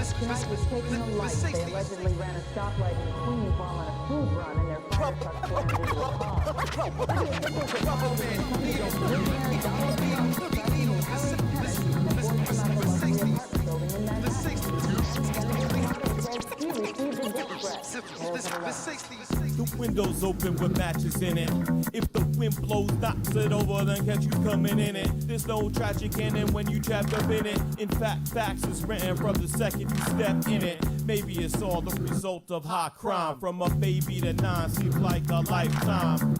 Tonight was taking a light. They allegedly ran a stoplight in Queens while on a food run, and their fire truck slammed into a car. City officials have filed a complaint against billionaire Donald Trump, threatening his Harris tenants to force him out of a luxury apartment building in Manhattan. Senator Romano says he received a death threat. Here's another. The windows open with matches in it. If the wind blows, knocks it over, then catch you coming in it. There's no tragic ending when you trapped up in it. In fact, facts is written from the second you step in it. Maybe it's all the result of high crime. From a baby to 9 seems like a lifetime.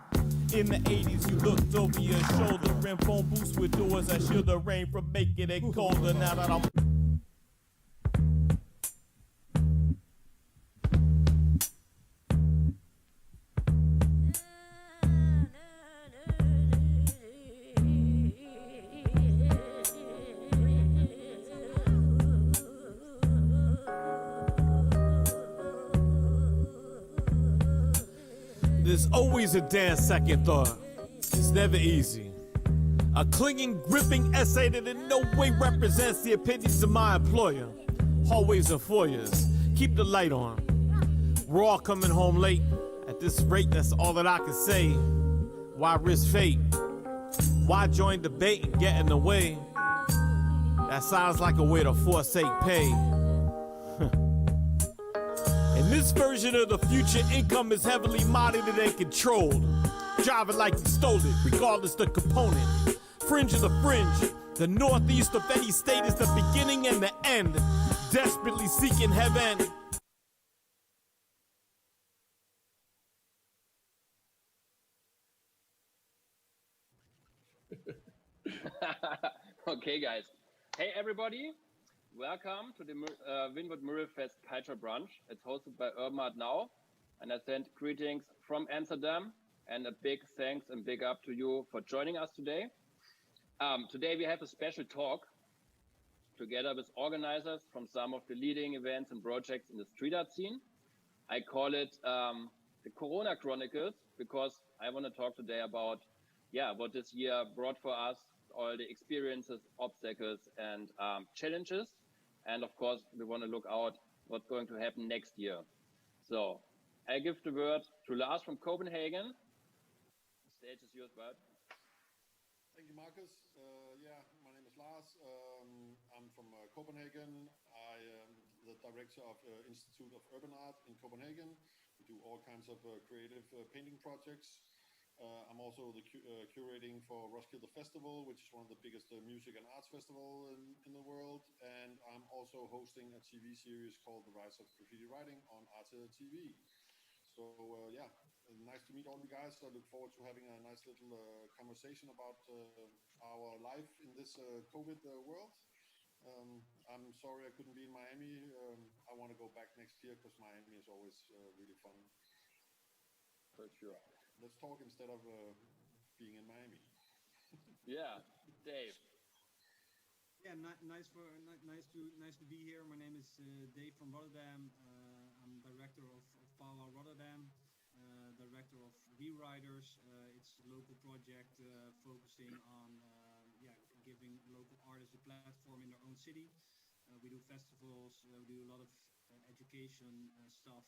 In the 80s, you looked over your shoulder and phone booths with doors that shield the rain from making it colder. Now that I'm there's always a damn second thought. It's never easy. A clinging, gripping essay that in no way represents the opinions of my employer. Hallways and foyers, keep the light on. We're all coming home late. At this rate, that's all that I can say. Why risk fate? Why join debate and get in the way? That sounds like a way to forsake pay. In this version of the future, income is heavily monitored and controlled. Driving like you stole it, regardless the component. Fringe of the fringe, the northeast of any state is the beginning and the end. Desperately seeking heaven. Okay, guys. Hey, everybody. Welcome to the Wynwood Mural Fest Culture Brunch. It's hosted by Urban Art Now. And I send greetings from Amsterdam. And a big thanks and big up to you for joining us today. Today we have a special talk together with organizers from some of the leading events and projects in the street art scene. I call it the Corona Chronicles because I want to talk today about what this year brought for us, all the experiences, obstacles, and challenges. And of course, we want to look out what's going to happen next year. So I give the word to Lars from Copenhagen. The stage is yours, bud. Thank you, Marcus. My name is Lars. I'm from Copenhagen. I am the director of Institute of Urban Art in Copenhagen. We do all kinds of creative painting projects. I'm also the curating for Roskilde Festival, which is one of the biggest music and arts festival in the world. And I'm also hosting a TV series called The Rise of Graffiti Writing on Arte TV. So nice to meet all you guys. I look forward to having a nice little conversation about our life in this COVID world. I'm sorry I couldn't be in Miami. I want to go back next year because Miami is always really fun. For sure. Let's talk instead of being in Miami. Yeah, Dave. Yeah, nice to be here. My name is Dave from Rotterdam. I'm director of Power Rotterdam, director of Rewriters. It's a local project focusing on giving local artists a platform in their own city. We do festivals. We do a lot of education stuff.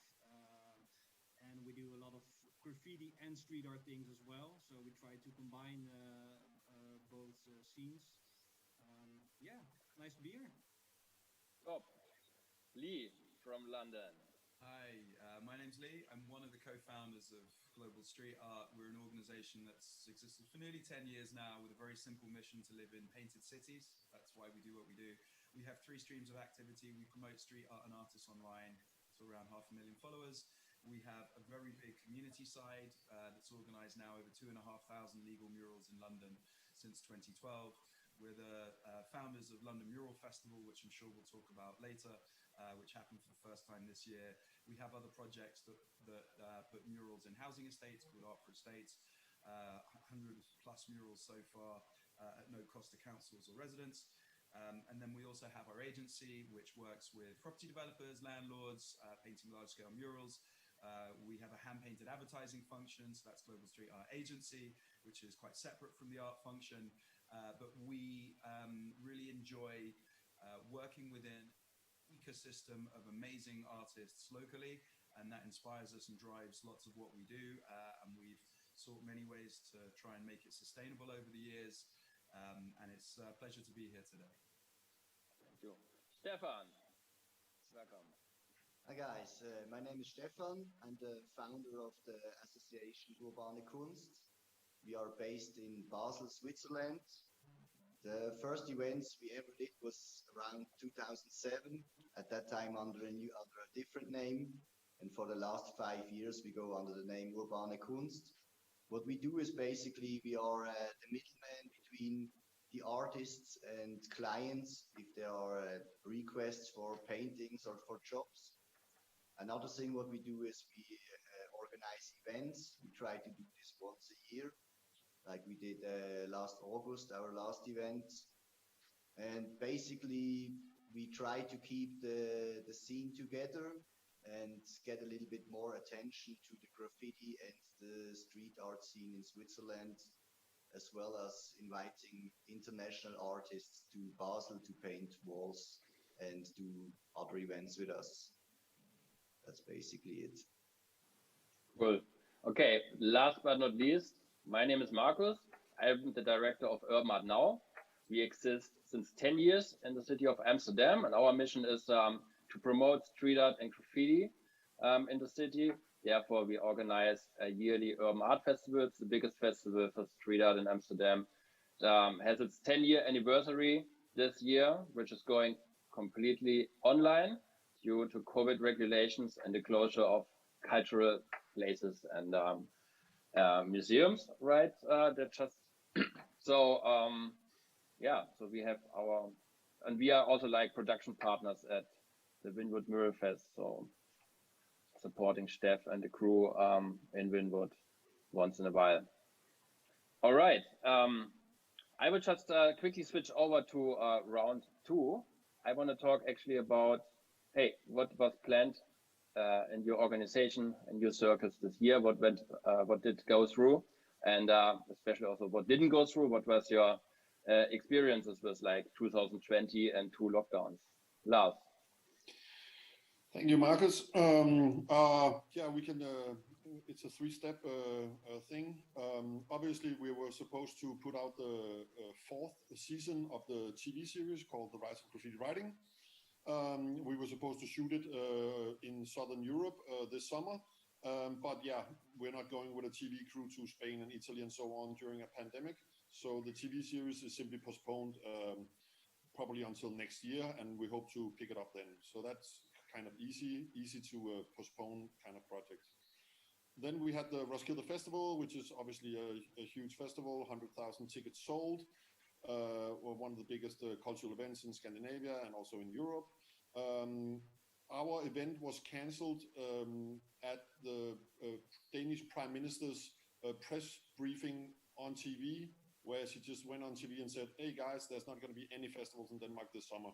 And we do a lot of graffiti and street art things as well. So we try to combine both scenes. Nice to be here. Top. Lee from London. Hi, my name's Lee. I'm one of the co-founders of Global Street Art. We're an organization that's existed for nearly 10 years now with a very simple mission to live in painted cities. That's why we do what we do. We have 3 streams of activity. We promote street art and artists online to around 500,000 followers. We have a very big community side that's organized now over 2,500 legal murals in London since 2012. We're the founders of London Mural Festival, which I'm sure we'll talk about later, which happened for the first time this year. We have other projects that put murals in housing estates called Art for Estates, 100 plus murals so far at no cost to councils or residents. And then we also have our agency, which works with property developers, landlords, painting large-scale murals. We have a hand-painted advertising function, so that's Global Street Art Agency, which is quite separate from the art function. But we really enjoy working within. We ecosystem of amazing artists locally, and that inspires us and drives lots of what we do. And we've sought many ways to try and make it sustainable over the years. And it's a pleasure to be here today. Thank you. Stefan, welcome. Hi guys, my name is Stefan. I'm the founder of the association Urbane Kunst. We are based in Basel, Switzerland. The first events we ever did was around 2007. At that time under a different name. And for the last 5 years we go under the name Urbane Kunst. What we do is basically we are the middleman between the artists and clients if there are requests for paintings or for jobs. Another thing what we do is we organize events. We try to do this once a year, like we did last August, our last event. And basically we try to keep the scene together and get a little bit more attention to the graffiti and the street art scene in Switzerland, as well as inviting international artists to Basel to paint walls and do other events with us. That's basically it. Cool. Okay, last but not least, my name is Markus. I'm the director of Urban Art Now. We exist since 10 years in the city of Amsterdam, and our mission is to promote street art and graffiti in the city. Therefore, we organize a yearly urban art festival. It's the biggest festival for street art in Amsterdam. Has its 10-year anniversary this year, which is going completely online due to COVID regulations and the closure of cultural places and museums, right? That just so yeah. So we have and we are also like production partners at the Wynwood Mural Fest. So supporting Steph and the crew in Wynwood once in a while. All right. I will just quickly switch over to round 2. I want to talk actually about, hey, what was planned in your organization and your circles this year? What did go through, and especially also what didn't go through? What was your experiences with like 2020 and 2 lockdowns? Lars. Thank you, Marcus. Yeah, we can. It's a 3-step thing. Obviously, we were supposed to put out the 4th season of the TV series called The Rise of Graffiti Writing. We were supposed to shoot it in Southern Europe this summer. But yeah, we're not going with a TV crew to Spain and Italy and so on during a pandemic. So the TV series is simply postponed probably until next year, and we hope to pick it up then. So that's kind of easy to postpone kind of project. Then we had the Roskilde Festival, which is obviously a huge festival, 100,000 tickets sold. One of the biggest cultural events in Scandinavia and also in Europe. Our event was cancelled at the Danish Prime Minister's press briefing on TV, where she just went on TV and said, "Hey guys, there's not going to be any festivals in Denmark this summer.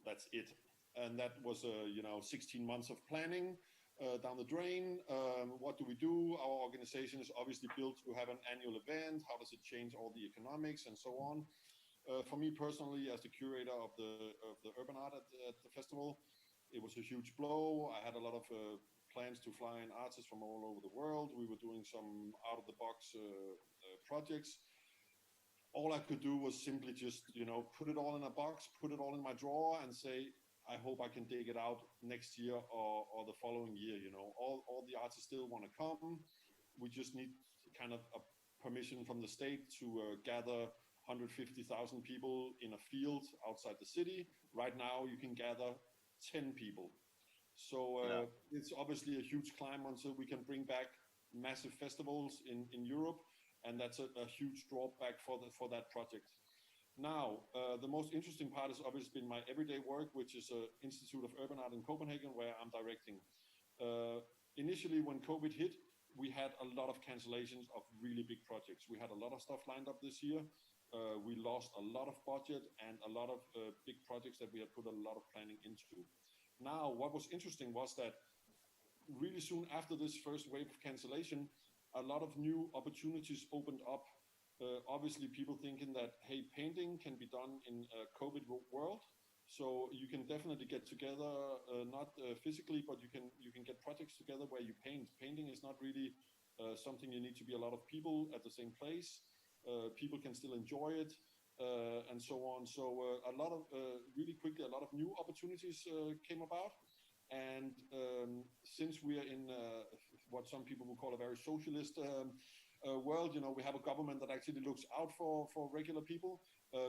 That's it." And that was 16 months of planning down the drain. What do we do? Our organization is obviously built to have an annual event. How does it change all the economics and so on? For me personally, as the curator of the urban art at the festival, it was a huge blow. I had a lot of plans to fly in artists from all over the world. We were doing some out-of-the-box projects. All I could do was simply just, put it all in a box, put it all in my drawer and say, I hope I can dig it out next year or the following year. All the artists still want to come. We just need kind of a permission from the state to gather 150,000 people in a field outside the city. Right now, you can gather 10 people. So it's obviously a huge climb until we can bring back massive festivals in Europe. And that's a huge drawback for that project. Now, the most interesting part has obviously been my everyday work, which is Institute of Urban Art in Copenhagen, where I'm directing. Initially, when COVID hit, we had a lot of cancellations of really big projects. We had a lot of stuff lined up this year. We lost a lot of budget and a lot of big projects that we had put a lot of planning into. Now, what was interesting was that really soon after this first wave of cancellation, a lot of new opportunities opened up. Obviously, people thinking that, hey, painting can be done in a COVID world. So you can definitely get together, not physically, but you can get projects together where you paint. Painting is not really something you need to be a lot of people at the same place. People can still enjoy it, and so on. So a lot of really quickly, a lot of new opportunities came about. And since we are in what some people would call a very socialist world, we have a government that actually looks out for regular people.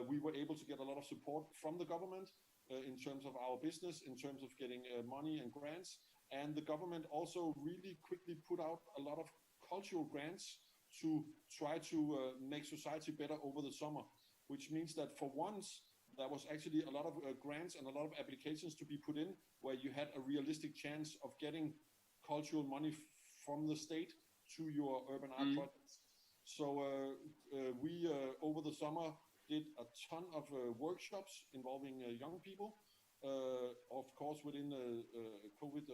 We were able to get a lot of support from the government in terms of our business, in terms of getting money and grants. And the government also really quickly put out a lot of cultural grants to try to make society better over the summer, which means that for once, there was actually a lot of grants and a lot of applications to be put in where you had a realistic chance of getting cultural money from the state to your urban art projects. So we, over the summer, did a ton of workshops involving young people, of course, within COVID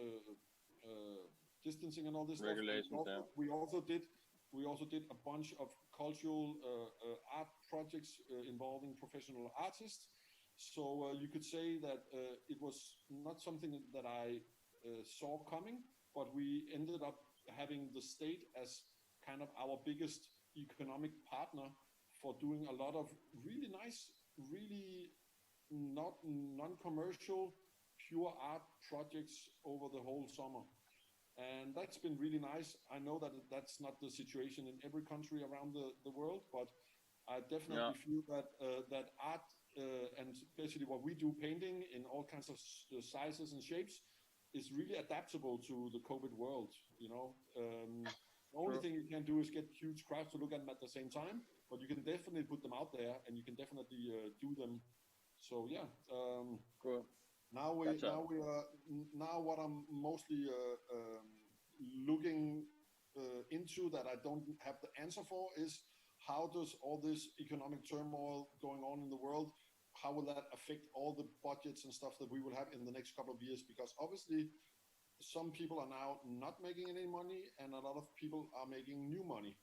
distancing and all this Regulations, stuff. We also did a bunch of cultural art projects involving professional artists. So you could say that it was not something that I saw coming, but we ended up having the state as kind of our biggest economic partner for doing a lot of really nice, really not non-commercial, pure art projects over the whole summer. And that's been really nice. I know that that's not the situation in every country around the world, but I definitely feel that that art and especially what we do, painting in all kinds of sizes and shapes, is really adaptable to the COVID world. The only thing you can do is get huge crowds to look at them at the same time, but you can definitely put them out there and you can definitely do them. So yeah. Cool. Now what I'm mostly looking into that I don't have the answer for is how does all this economic turmoil going on in the world, how will that affect all the budgets and stuff that we will have in the next couple of years? Because obviously some people are now not making any money and a lot of people are making new money.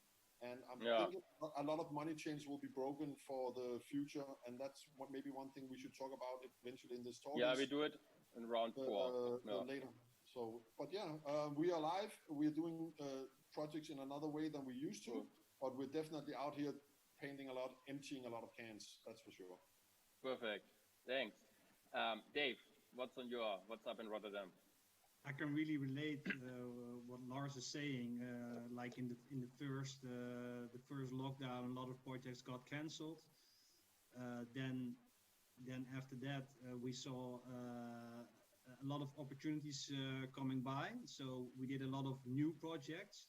And I'm thinking a lot of money chains will be broken for the future, and that's maybe one thing we should talk about eventually in this talk. Yeah, we do it in round 4 later. So, but yeah, we are live. We're doing projects in another way than we used to, but we're definitely out here painting a lot, emptying a lot of cans. That's for sure. Perfect. Thanks. Dave, what's up in Rotterdam? I can really relate what Lars is saying. Like in the first lockdown, a lot of projects got cancelled. Then after that, we saw a lot of opportunities coming by. So we did a lot of new projects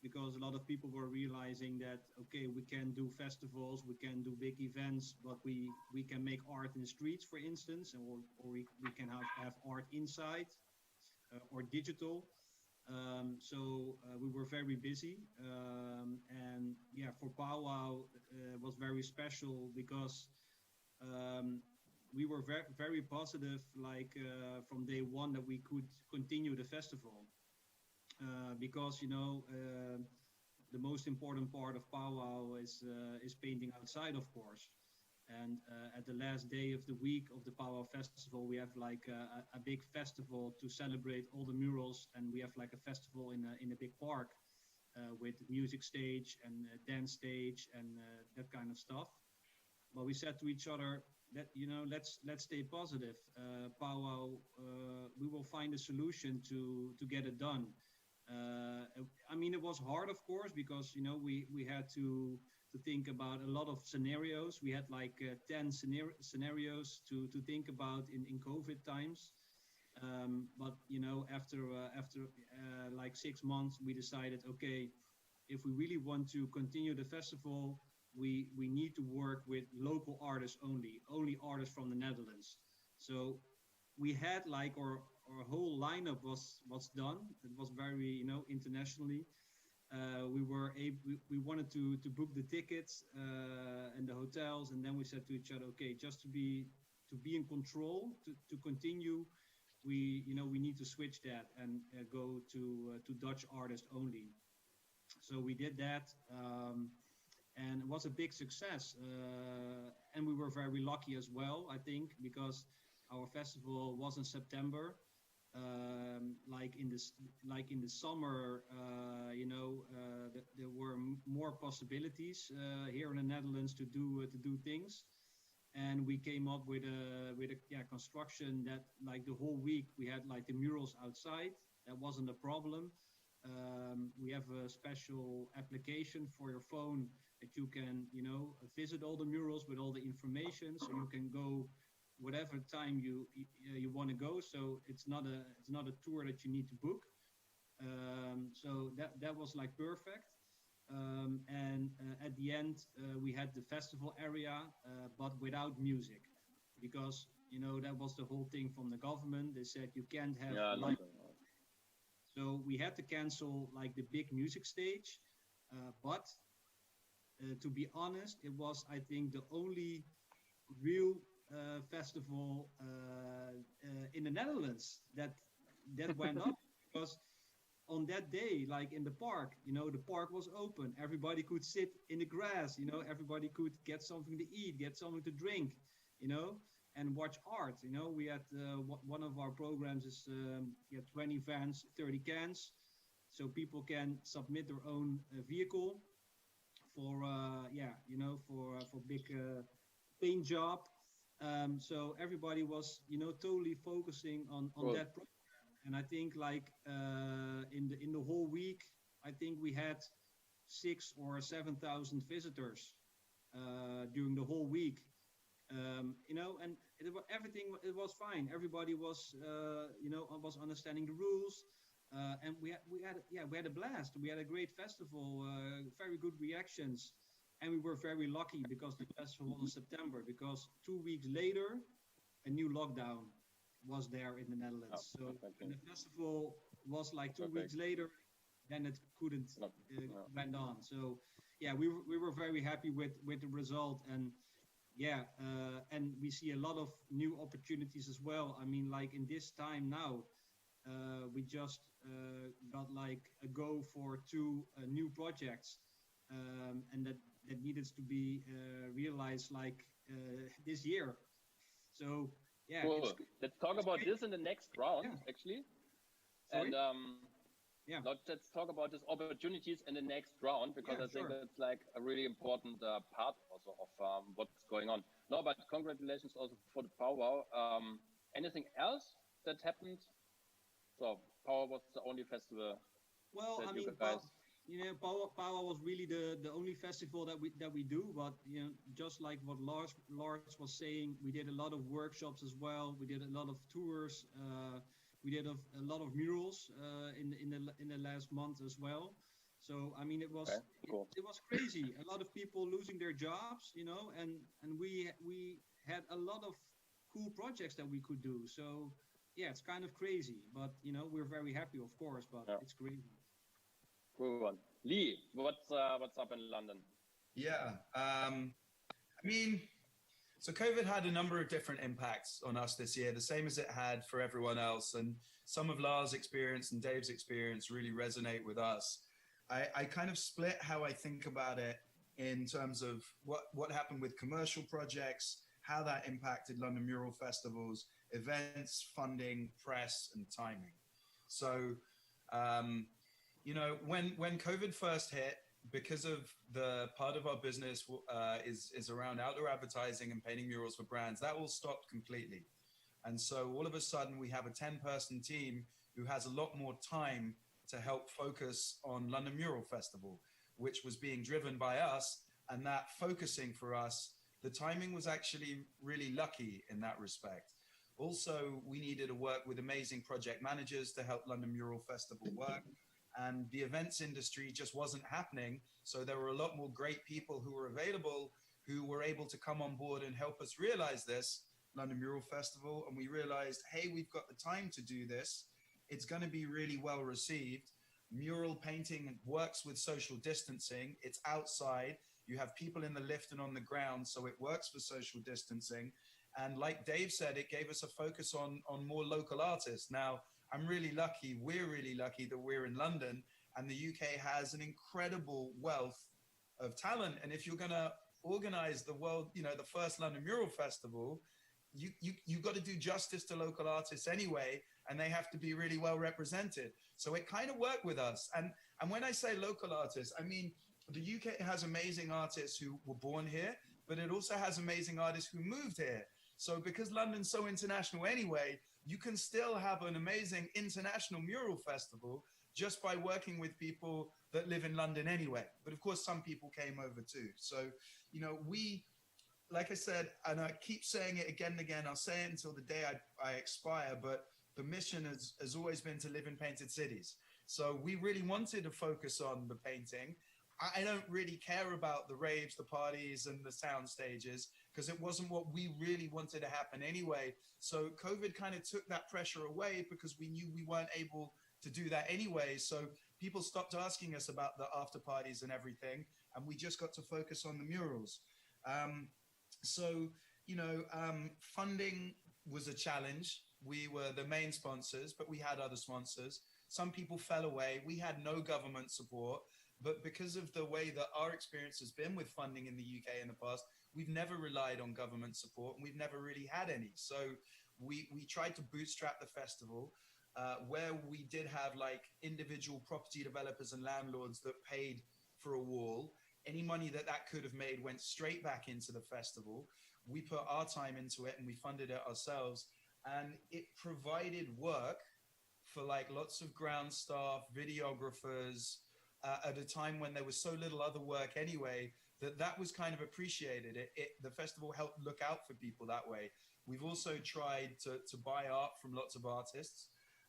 because a lot of people were realizing that okay, we can do festivals, we can do big events, but we can make art in the streets, for instance, or we can have art inside. Or digital. So we were very busy. And yeah, for Powwow, it was very special because we were very positive, like from day one, that we could continue the festival. Because, the most important part of Powwow is painting outside, of course. And at the last day of the week of the Powwow Festival, we have like a big festival to celebrate all the murals, and we have like a festival in a big park with music stage and dance stage and that kind of stuff. But we said to each other that let's stay positive. Powwow, we will find a solution to get it done. I mean, it was hard, of course, because we had to think about a lot of scenarios. We had like 10 scenarios to think about in COVID times. But after like 6 months, we decided, okay, if we really want to continue the festival, we need to work with local artists only artists from the Netherlands. So we had like our whole lineup was done. It was very internationally. We wanted to book the tickets and the hotels, and then we said to each other, okay, just to be in control, to continue, we need to switch that and go to Dutch artists only. So we did that, and it was a big success. And we were very lucky as well, I think, because our festival was in September. Like in the summer, there were more possibilities here in the Netherlands to do things, and we came up with a construction that like the whole week we had like the murals outside. That wasn't a problem. We have a special application for your phone that you can visit all the murals with all the information, so you can go whatever time you want to go. So it's not a tour that you need to book. So that was like perfect. And at the end, we had the festival area, but without music, because that was the whole thing from the government. They said you can't have live. So we had to cancel like the big music stage, but to be honest, it was, I think, the only real festival in the Netherlands that went on, because on that day, like in the park, the park was open. Everybody could sit in the grass, everybody could get something to eat, get something to drink, and watch art. We had one of our programs is 20 vans, 30 cans, so people can submit their own vehicle for for big paint job. So everybody was totally focusing on that program, and I think like in the whole week, I think we had 6,000 or 7,000 visitors during the whole week. And it was fine. Everybody was was understanding the rules, and we had a blast. We had a great festival, very good reactions, and we were very lucky because the festival was in September. Because 2 weeks later, a new lockdown was there in the Netherlands. So when the festival was like 2 weeks later, then it couldn't went on. So we were very happy with the result, and and we see a lot of new opportunities as well. I mean, like in this time now, we just got like a go for 2 new projects, and that needed to be realized like this year. So cool. Let's talk about this in the next round, actually. Sorry? And let's talk about these opportunities in the next round, because I think that's like a really important part also of what's going on. No, but congratulations also for the powwow. Anything else that happened? So powwow was the only festival. Well, that I mean, powwow was really the only festival that we do. But just like what Lars was saying, we did a lot of workshops as well. We did a lot of tours. We did a lot of murals in the last month as well. So I mean, it was cool. it was crazy. A lot of people losing their jobs, and we had a lot of cool projects that we could do. So it's kind of crazy, but we're very happy, of course. But it's crazy. Cool one. Lee, what's up in London? I mean, so COVID had a number of different impacts on us this year, the same as it had for everyone else. And some of Lars' experience and Dave's experience really resonate with us. I kind of split how I think about it in terms of what happened with commercial projects, how that impacted London Mural Festivals, events, funding, press, and timing. So, when COVID first hit, because of the part of our business is around outdoor advertising and painting murals for brands, that all stopped completely. And so all of a sudden we have a 10-person team who has a lot more time to help focus on London Mural Festival, which was being driven by us. And that focusing for us, the timing was actually really lucky in that respect. Also, we needed to work with amazing project managers to help London Mural Festival work. And the events industry just wasn't happening. So there were a lot more great people who were available, who were able to come on board and help us realize this, London Mural Festival. And we realized, hey, we've got the time to do this. It's going to be really well received. Mural painting works with social distancing. It's outside. You have people in the lift and on the ground, so it works for social distancing. And like Dave said, it gave us a focus on more local artists. Now, I'm really lucky, we're really lucky that we're in London, and the UK has an incredible wealth of talent. And if you're going to organize the world, the first London Mural Festival, you got to do justice to local artists anyway, and they have to be really well represented. So it kind of worked with us. And when I say local artists, I mean, the UK has amazing artists who were born here, but it also has amazing artists who moved here. So because London's so international anyway, you can still have an amazing international mural festival just by working with people that live in London anyway. But of course, some people came over too. So, you know, we, like I said, and I keep saying it again and again, I'll say it until the day I expire, but the mission has always been to live in painted cities. So we really wanted to focus on the painting. I don't really care about the raves, the parties, and the sound stages, because it wasn't what we really wanted to happen anyway. So COVID kind of took that pressure away because we knew we weren't able to do that anyway. So people stopped asking us about the after parties and everything, and we just got to focus on the murals. So, you know, funding was a challenge. We were the main sponsors, but we had other sponsors. Some people fell away. We had no government support. But because of the way that our experience has been with funding in the UK in the past, we've never relied on government support, and we've never really had any. So we tried to bootstrap the festival, where we did have like individual property developers and landlords that paid for a wall. Any money that could have made went straight back into the festival. We put our time into it and we funded it ourselves. And it provided work for like lots of ground staff, videographers, at a time when there was so little other work anyway, that was kind of appreciated. The festival helped look out for people that way. We've also tried to buy art from lots of artists,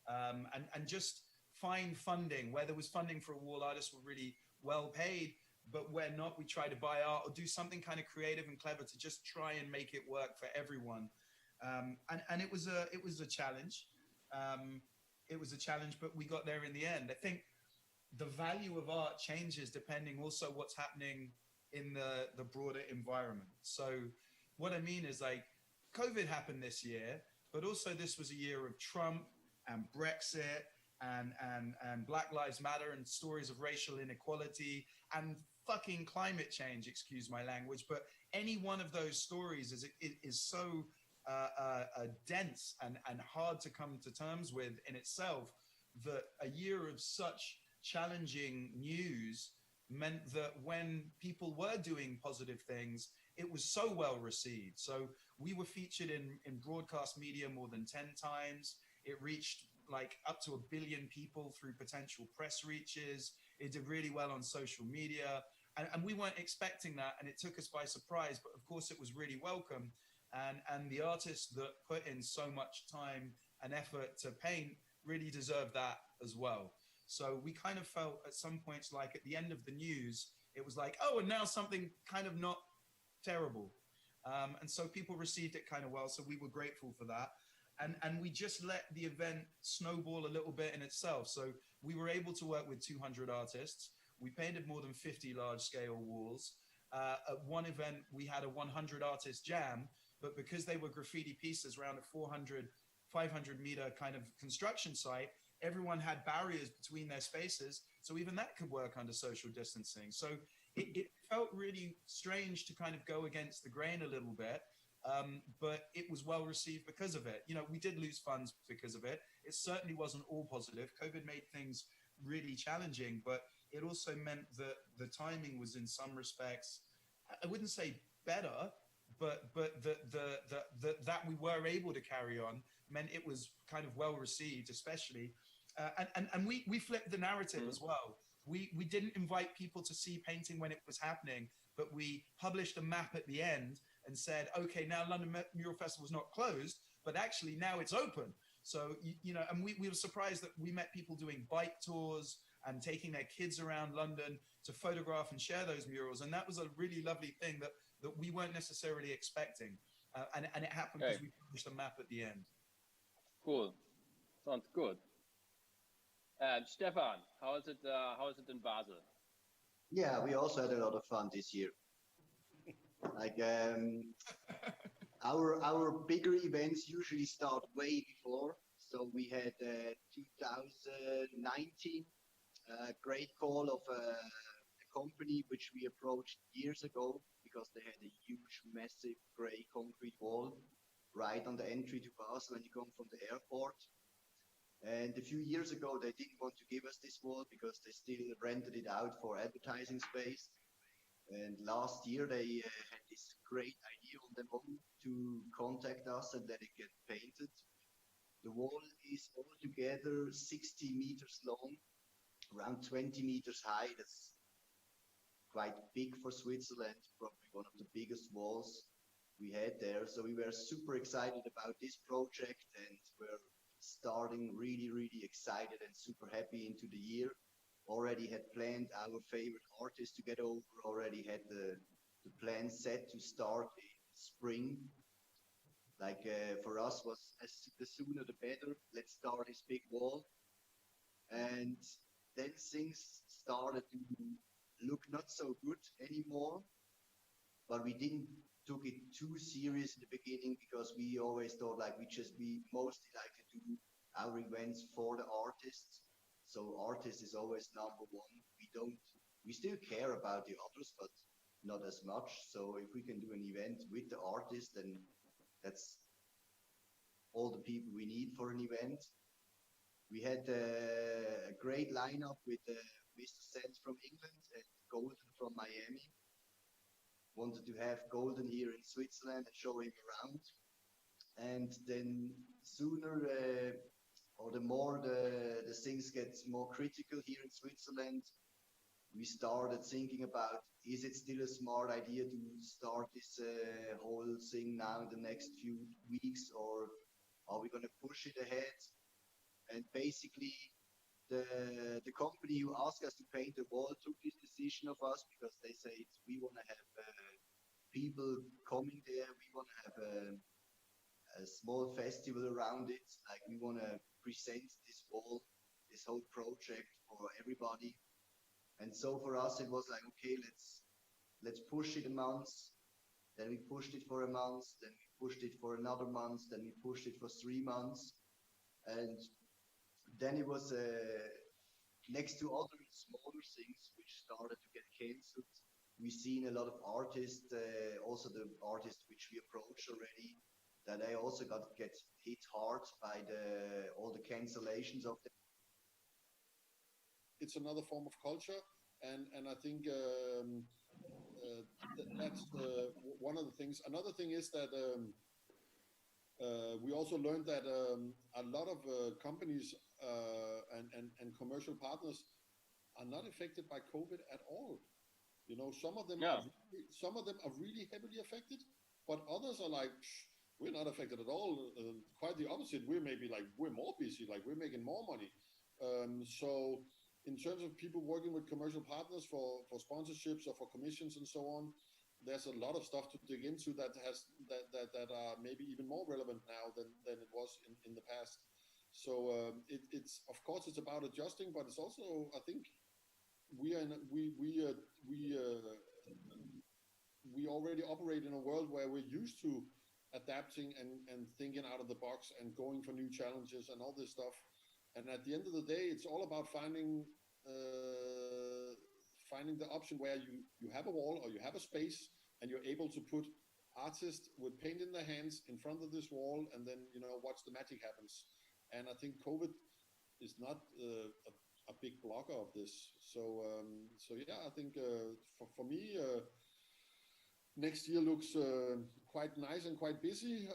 and just find funding. Where there was funding for a wall, artists were really well paid, but where not, we try to buy art or do something kind of creative and clever to just try and make it work for everyone. And it was a challenge. It was a challenge, but we got there in the end. I think the value of art changes depending also what's happening in the broader environment. So what I mean is, like, COVID happened this year, but also this was a year of Trump and Brexit and Black Lives Matter and stories of racial inequality and fucking climate change, excuse my language. But any one of those stories is so dense and hard to come to terms with in itself, that a year of such challenging news meant that when people were doing positive things, it was so well received. So we were featured in broadcast media more than 10 times. It reached like up to 1 billion people through potential press reaches. It did really well on social media. And we weren't expecting that, and it took us by surprise, but of course it was really welcome. And the artists that put in so much time and effort to paint really deserve that as well. So we kind of felt at some points, like at the end of the news, it was like, oh, and now something kind of not terrible. And so people received it kind of well. So we were grateful for that. And we just let the event snowball a little bit in itself. So we were able to work with 200 artists. We painted more than 50 large scale walls. At one event, we had a 100 artist jam, but because they were graffiti pieces around a 400, 500 meter kind of construction site, everyone had barriers between their spaces. So even that could work under social distancing. So it felt really strange to kind of go against the grain a little bit. But it was well received because of it. You know, we did lose funds because of it. It certainly wasn't all positive. COVID made things really challenging, but it also meant that the timing was in some respects, I wouldn't say better, but that we were able to carry on meant it was kind of well received, especially. And we flipped the narrative as well. We didn't invite people to see painting when it was happening, but we published a map at the end and said, okay, now London Mural Festival is not closed, but actually now it's open. So, you know, and we were surprised that we met people doing bike tours and taking their kids around London to photograph and share those murals. And that was a really lovely thing that we weren't necessarily expecting. And it happened because we published a map at the end. Cool. Sounds good. Stefan, how is it in Basel? Yeah, we also had a lot of fun this year. Like our bigger events usually start way before. So we had 2019 a great call of a company which we approached years ago because they had a huge, massive grey concrete wall. right on the entry to Basel when you come from the airport. And a few years ago, they didn't want to give us this wall because they still rented it out for advertising space. And last year, they had this great idea on their own to contact us and let it get painted. The wall is altogether 60 meters long, around 20 meters high. That's quite big for Switzerland, probably one of the biggest walls we had there. So we were super excited about this project, and we're starting really, really excited and super happy into the year. Already had planned our favorite artist to get over, already had the plan set to start in spring. Like for us was the sooner the better. Let's start this big wall. And then things started to look not so good anymore, but we didn't took it too serious in the beginning because we always thought like we mostly like to do our events for the artists. So artists is always number one. We still care about the others, but not as much. So if we can do an event with the artist, then that's all the people we need for an event. We had a great lineup with Mr. Seth from England and Golden from Miami. Wanted to have Golden here in Switzerland and show him around. And then sooner or the more the things get more critical here in Switzerland, we started thinking about, is it still a smart idea to start this whole thing now in the next few weeks, or are we going to push it ahead? And basically, the company who asked us to paint the wall took this decision of us because they say we want to have people coming there. We want to have a small festival around it. Like we want to present this wall, this whole project for everybody. And so for us, it was like, okay, let's push it a month. Then we pushed it for a month. Then we pushed it for another month. Then we pushed it for 3 months. And then it was next to other smaller things which started to get cancelled. We've seen a lot of artists, also the artists which we approached already, that they also get hit hard by all the cancellations of the. It's another form of culture, and I think that's one of the things. Another thing is that we also learned that a lot of companies and commercial partners are not affected by COVID at all. You know, some of them are really heavily affected, but others are like, we're not affected at all. Quite the opposite. We're more busy. Like we're making more money. So in terms of people working with commercial partners for sponsorships or for commissions and so on, there's a lot of stuff to dig into that are maybe even more relevant now than it was in the past. So it's of course it's about adjusting, but it's also, I think, we already operate in a world where we're used to adapting and thinking out of the box and going for new challenges and all this stuff. And at the end of the day, it's all about finding the option where you have a wall or you have a space and you're able to put artists with paint in their hands in front of this wall and then, watch the magic happens. And I think COVID is not a big blocker of this. So yeah, I think for me, next year looks quite nice and quite busy.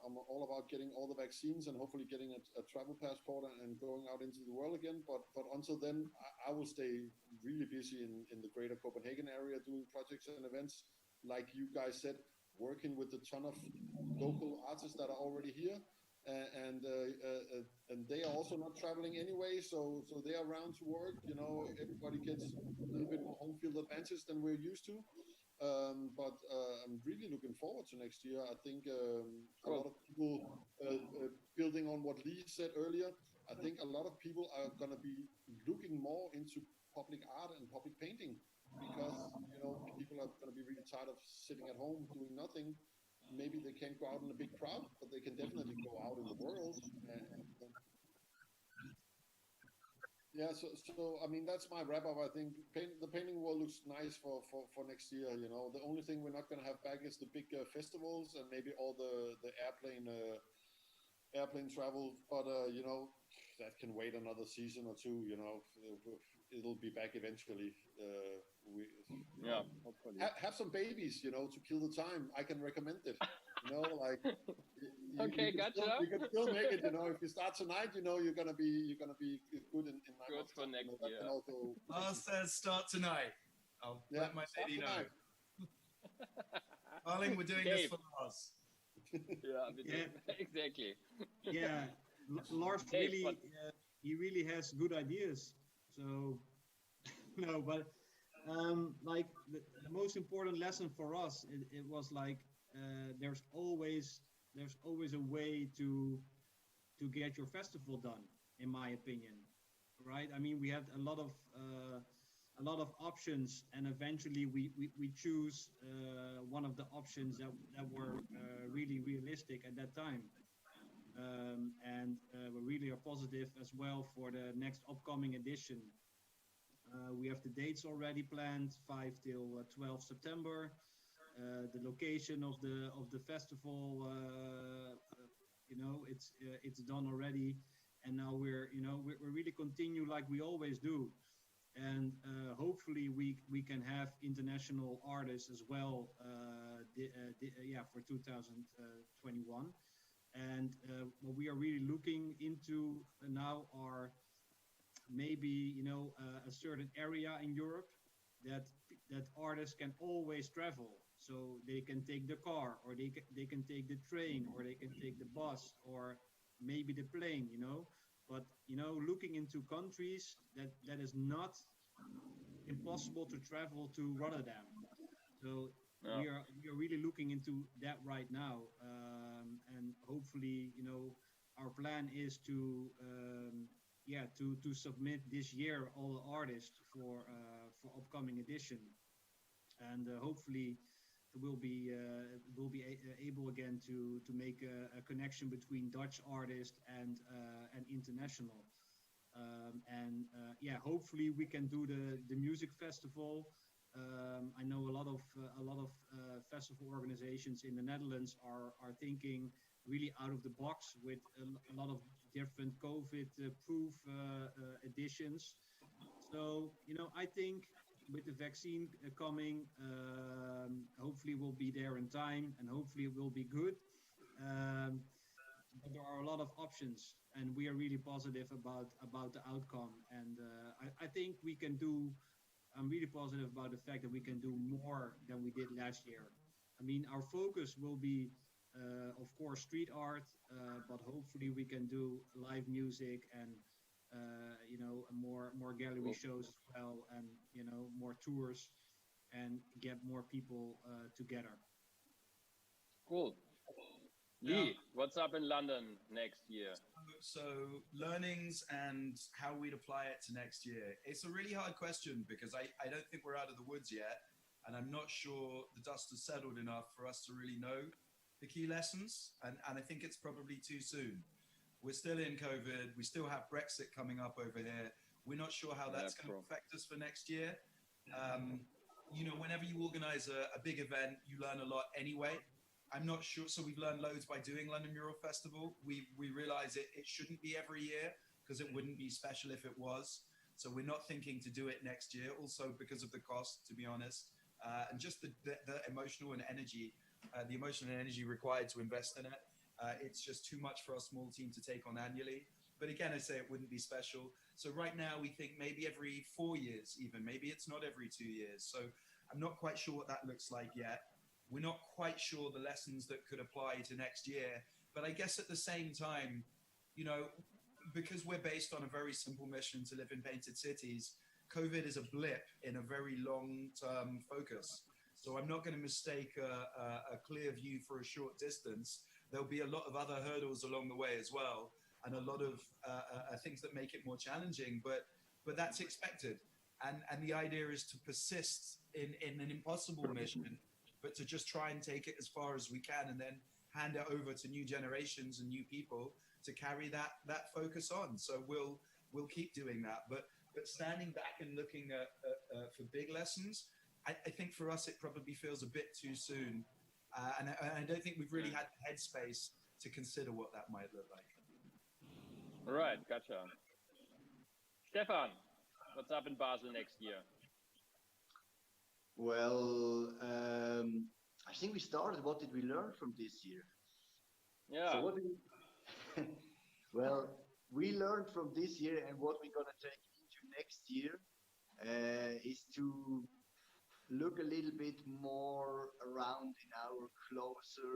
I'm all about getting all the vaccines and hopefully getting a travel passport and going out into the world again. But until then, I will stay really busy in the greater Copenhagen area doing projects and events, like you guys said, working with a ton of local artists that are already here. And they are also not traveling anyway, so they are around to work. Everybody gets a little bit more home field advantage than we're used to. But I'm really looking forward to next year. I think a lot of people, building on what Lee said earlier, I think a lot of people are going to be looking more into public art and public painting because, people are going to be really tired of sitting at home doing nothing. Maybe they can't go out in a big crowd, but they can definitely go out in the world. Yeah, so I mean that's my wrap up. I think the painting wall looks nice for next year. You know, the only thing we're not going to have back is the big festivals and maybe all the airplane travel. But you know, that can wait another season or two. You know, it'll be back eventually. We Yeah, hopefully. have some babies. You know, to kill the time. I can recommend it. You know, like Okay, gotcha. You can still make it. You know, if you start tonight, you know you're gonna be good in 9 Good months. for time. next You know, that year. can also Lars says start tonight. I'll let my start lady know. tonight. Darling, we're doing this for Lars. Yeah, we do. Exactly. Yeah, Lars Dave, really, he really has good ideas. So, no, but like the most important lesson for us, it was like there's always a way to get your festival done, in my opinion, right? I mean, we had a lot of options, and eventually we choose one of the options that were really realistic at that time. And we really are positive as well for the next upcoming edition. We have the dates already planned, 5 till 12 September. The location of the festival, you know, it's done already, and now we're really continue like we always do, and hopefully we can have international artists as well. Yeah, for 2021. And what we are really looking into now are maybe a certain area in Europe that artists can always travel. So they can take the car, or they can take the train, or they can take the bus, or maybe the plane. But looking into countries that is not impossible to travel to Rotterdam. So Yeah. we are really looking into that right now, and hopefully, our plan is to to submit this year all the artists for upcoming edition, and hopefully we'll be able again to make a connection between Dutch artists and international. And yeah, hopefully we can do the music festival. I know a lot of festival organizations in the Netherlands are thinking really out of the box with a lot of different COVID-proof editions. So I think with the vaccine coming, hopefully we'll be there in time, and hopefully it will be good. But there are a lot of options, and we are really positive about the outcome. And I think we can do. I'm really positive about the fact that we can do more than we did last year. I mean, our focus will be, of course, street art, but hopefully we can do live music and more gallery shows as well, and more tours, and get more people together. Cool. Lee, what's up in London next year? So learnings and how we'd apply it to next year. It's a really hard question because I don't think we're out of the woods yet. And I'm not sure the dust has settled enough for us to really know the key lessons. And I think it's probably too soon. We're still in COVID. We still have Brexit coming up over here. We're not sure how that's going to affect us for next year. Whenever you organize a big event, you learn a lot anyway. I'm not sure. So we've learned loads by doing London Mural Festival. We realize it shouldn't be every year because it wouldn't be special if it was. So we're not thinking to do it next year. Also because of the cost, to be honest, and just the emotional and energy, the emotional energy required to invest in it. It's just too much for our small team to take on annually. But again, I say it wouldn't be special. So right now we think maybe every 4 years, even maybe it's not every 2 years. So I'm not quite sure what that looks like yet. We're not quite sure the lessons that could apply to next year. But I guess at the same time, because we're based on a very simple mission to live in painted cities, COVID is a blip in a very long-term focus. So I'm not going to mistake a clear view for a short distance. There'll be a lot of other hurdles along the way as well, and a lot of things that make it more challenging, but that's expected. And the idea is to persist in an impossible mission, but to just try and take it as far as we can, and then hand it over to new generations and new people to carry that focus on. So we'll we'll keep doing that. But standing back and looking at for big lessons, I think for us it probably feels a bit too soon, and I don't think we've really had the headspace to consider what that might look like. Right, gotcha. Stefan, what's up in Basel next year? Well, I think we started. What did we learn from this year? Yeah. So what did we... Well, we learned from this year, and what we're gonna take into next year is to look a little bit more around in our closer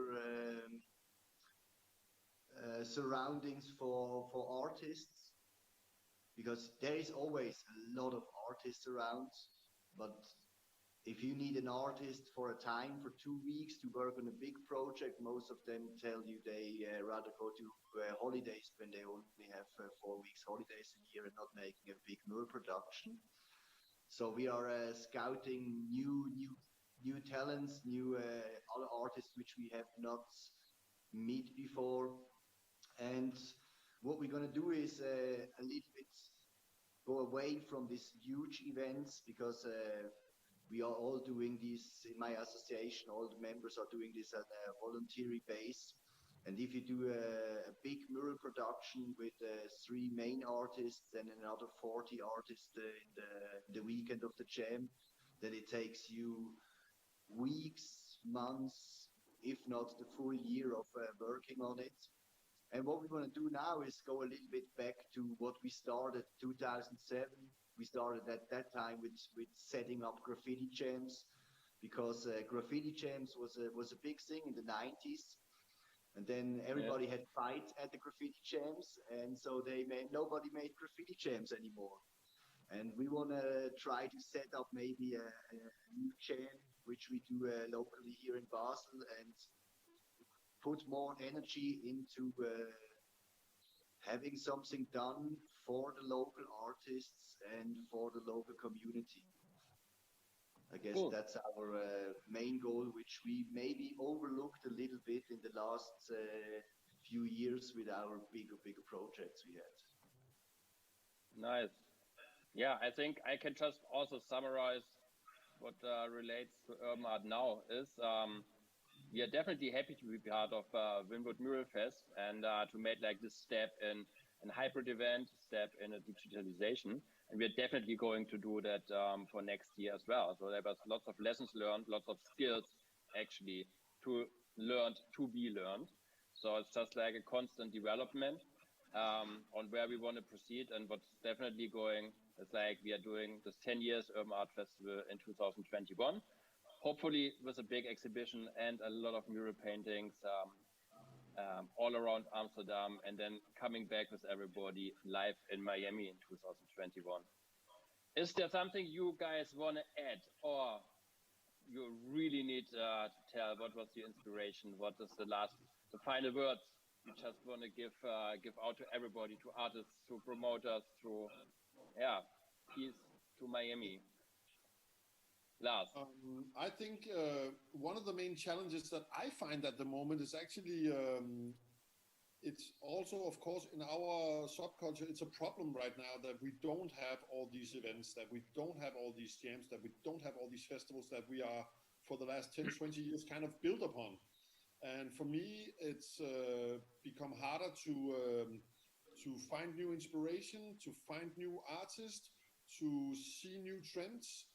surroundings for artists, because there is always a lot of artists around, but if you need an artist for a time, for 2 weeks to work on a big project, most of them tell you they rather go to holidays when they only have 4 weeks holidays a year and not making a big mural production. So we are scouting new talents, new other artists which we have not met before. And what we're gonna do is a little bit go away from these huge events, because we are all doing this in my association. All the members are doing this at a voluntary base. And if you do a big mural production with 3 main artists and another 40 artists in the weekend of the jam, then it takes you weeks, months, if not the full year of working on it. And what we want to do now is go a little bit back to what we started 2007. We started at that time with setting up graffiti jams, because graffiti jams was a big thing in the 90s. And then everybody had fights at the graffiti jams, and so nobody made graffiti jams anymore. And we want to try to set up maybe a new jam, which we do locally here in Basel, and put more energy into having something done for the local artists and for the local community. I guess that's our main goal, which we maybe overlooked a little bit in the last few years with our bigger projects we had. Nice. Yeah, I think I can just also summarize what relates to urban art now is we are definitely happy to be part of Wynwood Mural Fest and to make like this step in a hybrid event, step in a digitalization. And we're definitely going to do that for next year as well. So there was lots of lessons learned, lots of skills actually to be learned. So it's just like a constant development on where we want to proceed. And what's definitely going is like we are doing this 10 years Urban Art Festival in 2021. Hopefully with a big exhibition and a lot of mural paintings all around Amsterdam, and then coming back with everybody live in Miami in 2021. Is there something you guys want to add, or you really need to tell what was your inspiration? What is the final words you just want to give out to everybody, to artists, to promoters, to peace to Miami? Lars. I think one of the main challenges that I find at the moment is actually, it's also, of course, in our subculture, it's a problem right now that we don't have all these events, that we don't have all these jams, that we don't have all these festivals that we are, for the last 10, 20 years, kind of built upon. And for me, it's become harder to find new inspiration, to find new artists, to see new trends,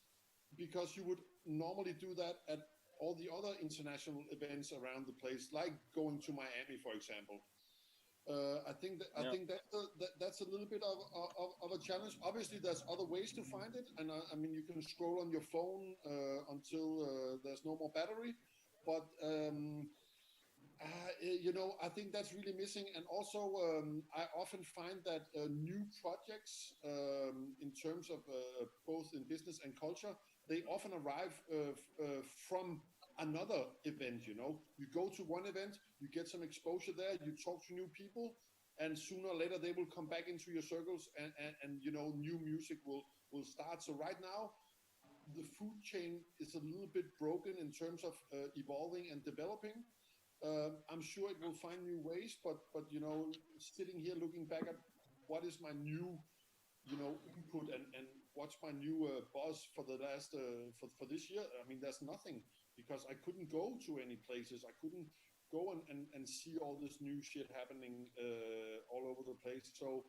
because you would normally do that at all the other international events around the place, like going to Miami, for example. I think that's a little bit of a challenge. Obviously, there's other ways to find it, and I mean, you can scroll on your phone until there's no more battery. But I think that's really missing. And also, I often find that new projects, in terms of both in business and culture, they often arrive from another event. You go to one event, you get some exposure there, you talk to new people, and sooner or later they will come back into your circles, and new music will start. So right now, the food chain is a little bit broken in terms of evolving and developing. I'm sure it will find new ways, but sitting here looking back at what is my new input and what's my new buzz for the last for this year. I mean, there's nothing because I couldn't go to any places. I couldn't go and see all this new shit happening all over the place. So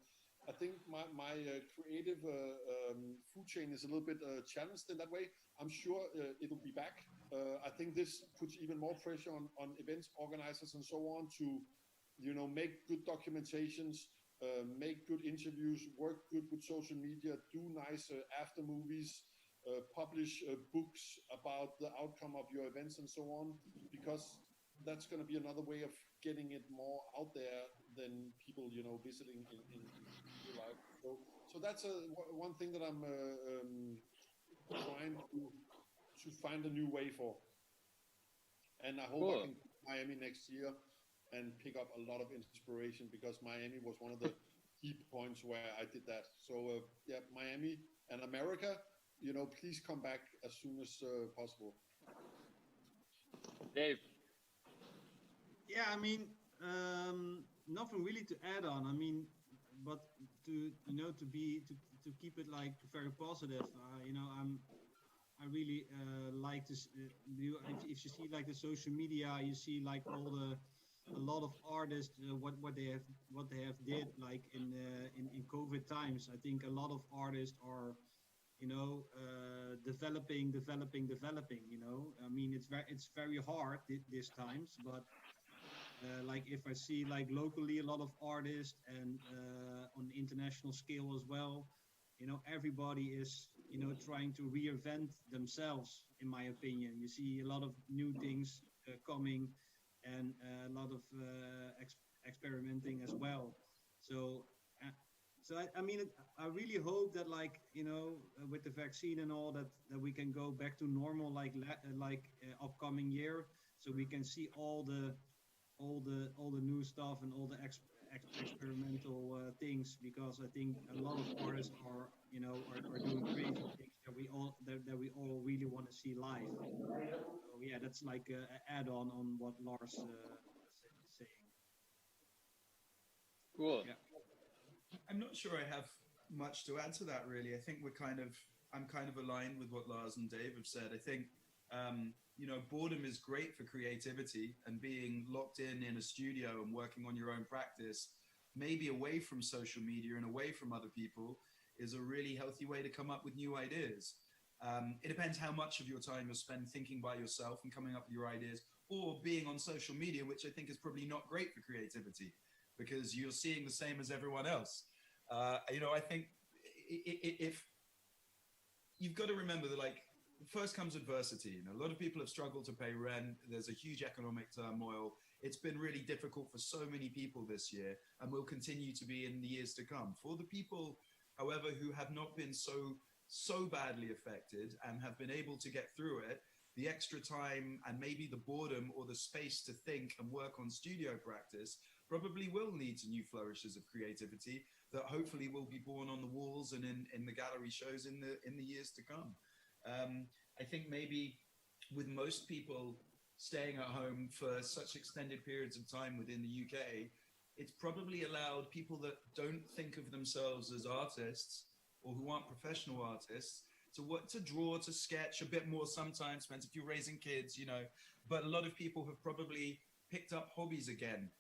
I think my creative food chain is a little bit challenged in that way. I'm sure it'll be back. I think this puts even more pressure on events organizers and so on to, make good documentations, make good interviews, work good with social media, do nice after movies, publish books about the outcome of your events and so on, because that's going to be another way of getting it more out there than people, visiting in real life. So that's one thing that I'm trying to find a new way for. And I hope I can go to Miami next year and pick up a lot of inspiration because Miami was one of the key points where I did that. So Miami and America, please come back as soon as possible. Dave. Yeah, I mean, nothing really to add on. I mean, but to keep it like very positive. I really like this. If you see like the social media, you see like a lot of artists what they have did like in COVID times. I think a lot of artists are developing. I mean, it's very hard these times, but like if I see like locally a lot of artists and on international scale as well, everybody is trying to reinvent themselves. In my opinion, you see a lot of new things coming and a lot of experimenting as well. So I mean, I really hope that with the vaccine and all that we can go back to normal upcoming year, so we can see all the new stuff and all the experimental things, because I think a lot of artists are doing crazy things that we all really want to see live. So yeah, that's like an add-on on what Lars is saying. Cool. Yeah. I'm not sure I have much to add to that, really. I think I'm kind of aligned with what Lars and Dave have said. I think, boredom is great for creativity, and being locked in a studio and working on your own practice, maybe away from social media and away from other people, is a really healthy way to come up with new ideas. It depends how much of your time you'll spend thinking by yourself and coming up with your ideas, or being on social media, which I think is probably not great for creativity because you're seeing the same as everyone else. I think if you've got to remember that, first comes adversity. A lot of people have struggled to pay rent. There's a huge economic turmoil. It's been really difficult for so many people this year, and will continue to be in the years to come. For the people, however, who have not been so badly affected and have been able to get through it, the extra time and maybe the boredom or the space to think and work on studio practice probably will lead to new flourishes of creativity that hopefully will be born on the walls and in the gallery shows in the years to come. I think maybe with most people staying at home for such extended periods of time within the UK, it's probably allowed people that don't think of themselves as artists or who aren't professional artists to draw, to sketch a bit more sometimes, depends if you're raising kids, but a lot of people have probably picked up hobbies again,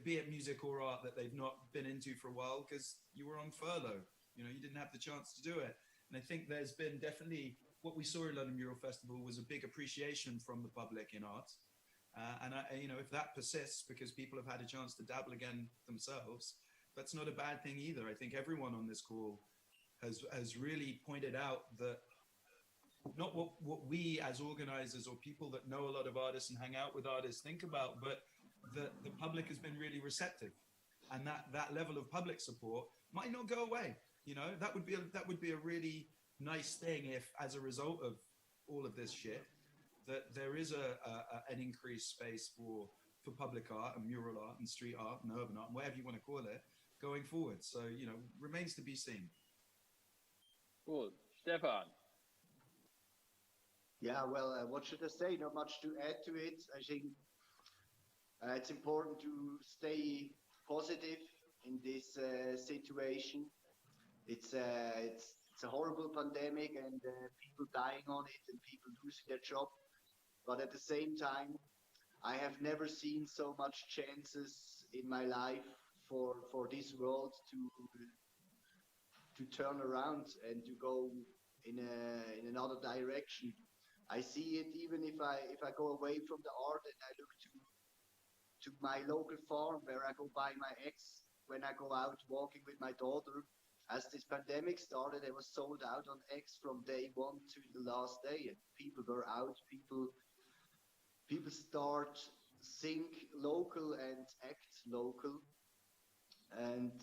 be it music or art that they've not been into for a while because you were on furlough, you didn't have the chance to do it. And I think there's been definitely, what we saw at London Mural Festival was a big appreciation from the public in art. And if that persists because people have had a chance to dabble again themselves, that's not a bad thing either. I think everyone on this call has really pointed out that not what we as organizers or people that know a lot of artists and hang out with artists think about, but the public has been really receptive, and that level of public support might not go away. That would be a really nice thing if, as a result of all of this shit, that there is an increased space for public art and mural art and street art and urban art and whatever you want to call it going forward. So remains to be seen. Cool. Stefan. Yeah, well, what should I say? Not much to add to it. I think it's important to stay positive in this situation. It's a horrible pandemic and people dying on it and people losing their job. But at the same time, I have never seen so much chances in my life for this world to turn around and to go in another direction. I see it even if I go away from the art and I look to my local farm where I go buy my eggs when I go out walking with my daughter. As this pandemic started, I was sold out on eggs from day one to the last day, and people were out. People start think local and act local, and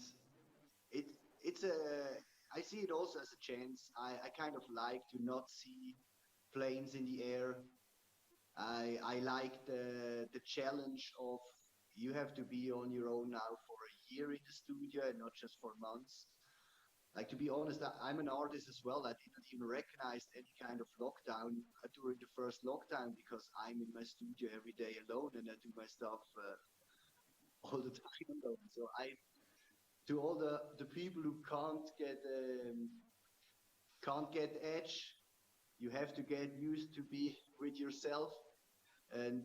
it it's a I see it also as a chance. I kind of like to not see planes in the air. I like the challenge of you have to be on your own now for a year in the studio and not just for months. Like, to be honest, I'm an artist as well. I didn't even recognize any kind of lockdown during the first lockdown because I'm in my studio every day alone and I do my stuff all the time alone. So to all the people who can't get edge, you have to get used to be with yourself and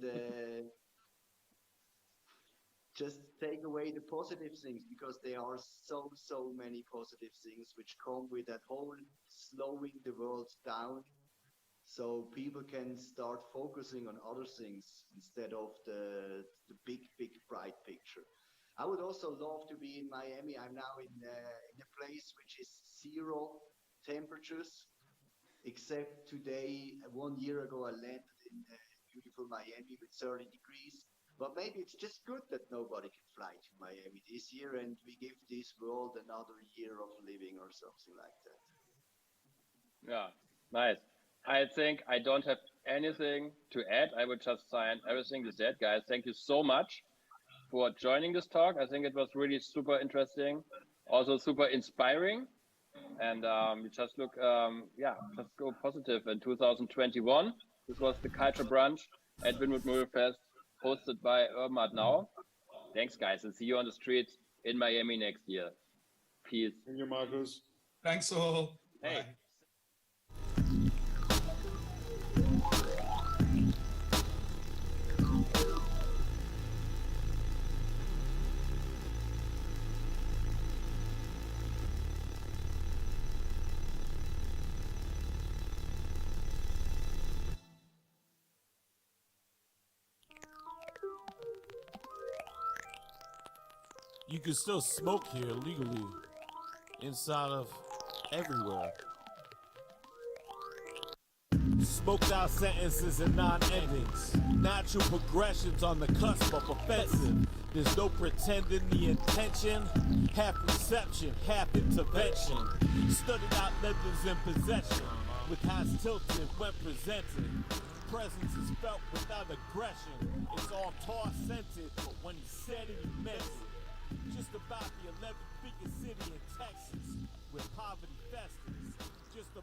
just take away the positive things, because there are so many positive things which come with that whole slowing the world down, so people can start focusing on other things instead of the big bright picture. I would also love to be in Miami. I'm now in a place which is 0 temperatures, except today. 1 year ago, I landed in beautiful Miami with 30 degrees. But maybe it's just good that nobody can fly to Miami this year, and we give this world another year of living or something like that. Yeah, nice. I think I don't have anything to add. I would just sign everything you said, guys. Thank you so much for joining this talk. I think it was really super interesting, also super inspiring. And we just look, just go positive in 2021. This was the Culture Brunch at Wynwood Mural Fest, hosted by Urban Art Now. Thanks, guys, and see you on the street in Miami next year. Peace. Thank you, Marcus. Thanks all. Hey. Bye. You can still smoke here legally, inside of everywhere. Smoked out sentences and non-endings, natural progressions on the cusp of offensive. There's no pretending the intention, half reception, half intervention. Studied out letters in possession, with hands tilted when presented. Presence is felt without aggression. It's all toss-scented, but when he said it, he meant it. Just about the 11th biggest city in Texas, where poverty festers. Just a